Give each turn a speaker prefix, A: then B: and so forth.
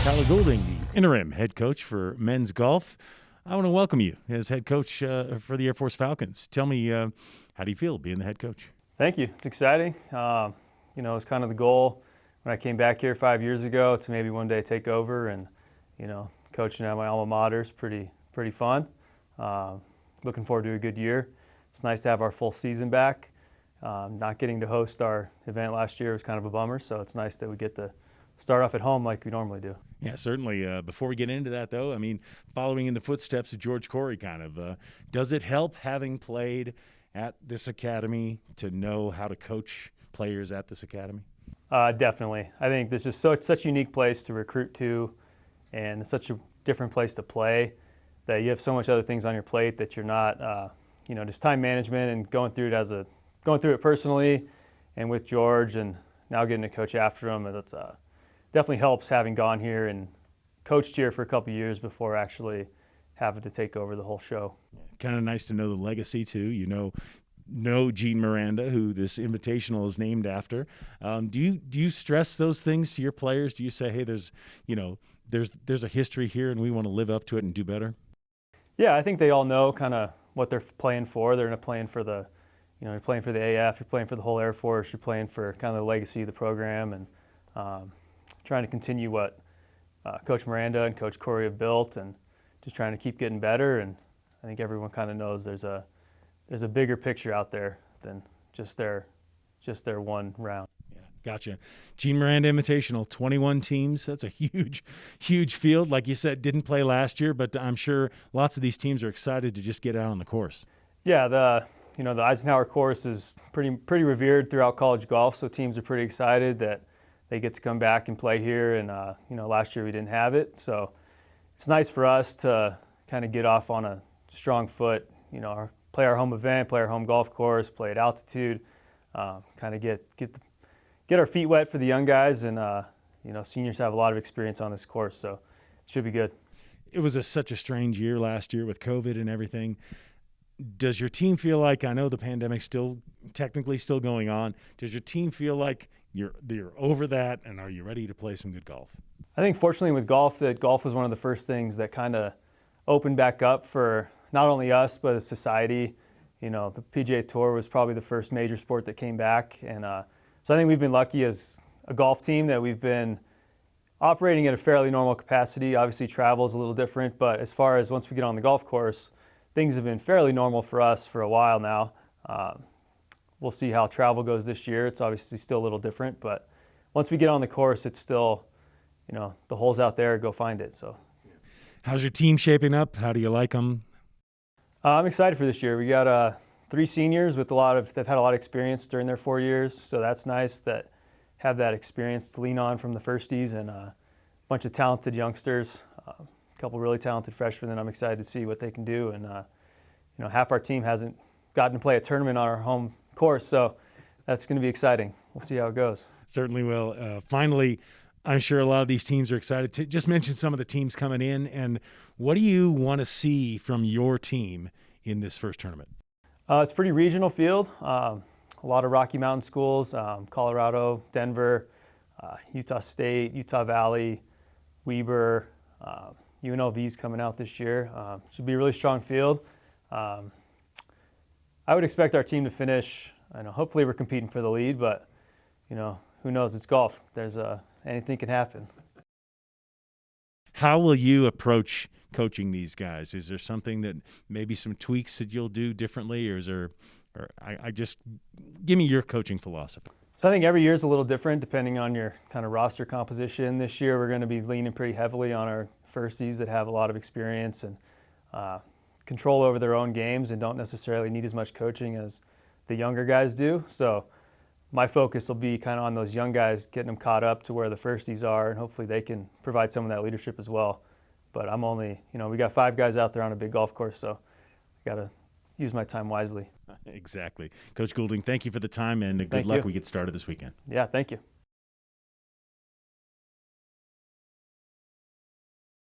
A: Goulding, the interim head coach for men's golf. I want to welcome you as head coach for the Air Force Falcons. Tell me, how do you feel being the head coach?
B: Thank you. It's exciting. It's kind of the goal when I came back here 5 years ago to maybe one day take over, and coaching at my alma mater is pretty fun. Looking forward to a good year. It's nice to have our full season back. Not getting to host our event last year was kind of a bummer, so it's nice that we get to start off at home like we normally do.
A: Yeah, certainly. Before we get into that, though, I mean, following in the footsteps of George Corey, does it help having played at this academy to know how to coach players at this academy?
B: Definitely. I think this is such a unique place to recruit to, and such a different place to play, that you have so much other things on your plate that you're not, just time management and going through it personally, and with George, and now getting to coach after him. It's definitely helps having gone here and coached here for a couple of years before actually having to take over the whole show.
A: Kind of nice to know the legacy too. Know Gene Miranda, who this invitational is named after. Do you stress those things to your players? Do you say, hey, there's a history here and we want to live up to it and do better?
B: Yeah, I think they all know kind of what they're playing for. They're not playing for the, you're playing for the AF, you're playing for the whole Air Force, you're playing for kind of the legacy of the program, and trying to continue what Coach Miranda and Coach Corey have built, and just trying to keep getting better. And I think everyone kind of knows there's a bigger picture out there than just their one round.
A: Yeah, gotcha. Gene Miranda Invitational, 21 teams. That's a huge field. Like you said, didn't play last year, but I'm sure lots of these teams are excited to just get out on the course.
B: Yeah, the Eisenhower course is pretty revered throughout college golf, so teams are pretty excited that they get to come back and play here. And last year we didn't have it, so it's nice for us to kind of get off on a strong foot. Play our home event, play our home golf course, play at altitude, kind of get our feet wet for the young guys. And seniors have a lot of experience on this course, so it should be good.
A: It was such a strange year last year with COVID and everything. Does your team feel like, I know the pandemic's technically still going on, does your team feel like you're over that, and are you ready to play some good golf?
B: I think fortunately with golf, that golf was one of the first things that kind of opened back up for not only us, but as society. The PGA Tour was probably the first major sport that came back. And so I think we've been lucky as a golf team that we've been operating at a fairly normal capacity. Obviously travel is a little different, but as far as once we get on the golf course, things have been fairly normal for us for a while now. We'll see how travel goes this year. It's obviously still a little different, but once we get on the course, it's still, the hole's out there, go find it. So,
A: how's your team shaping up? How do you like them?
B: I'm excited for this year. We got 3 seniors they've had a lot of experience during their 4 years, so that's nice that have that experience to lean on from the firsties, and a bunch of talented youngsters, a couple really talented freshmen that I'm excited to see what they can do. And half our team hasn't gotten to play a tournament on our home course, so that's going to be exciting. We'll see how it goes.
A: Certainly will. Finally, I'm sure a lot of these teams are excited. To just mention some of the teams coming in, and what do you want to see from your team in this first tournament?
B: It's a pretty regional field. A lot of Rocky Mountain schools, Colorado, Denver, Utah State, Utah Valley, Weber, UNLV's coming out this year. Should be a really strong field. I would expect our team to finish, hopefully we're competing for the lead, but who knows? It's golf. Anything can happen.
A: How will you approach coaching these guys? Is there something that maybe some tweaks that you'll do differently, or just give me your coaching philosophy?
B: So I think every year is a little different depending on your kind of roster composition. This year we're going to be leaning pretty heavily on our firsties that have a lot of experience and control over their own games and don't necessarily need as much coaching as the younger guys do. So my focus will be kind of on those young guys, getting them caught up to where the firsties are, and hopefully they can provide some of that leadership as well. But I'm only, we got 5 guys out there on a big golf course, so I got to use my time wisely.
A: Exactly. Coach Goulding, thank you for the time, and good luck. We get started this weekend.
B: Yeah, thank you.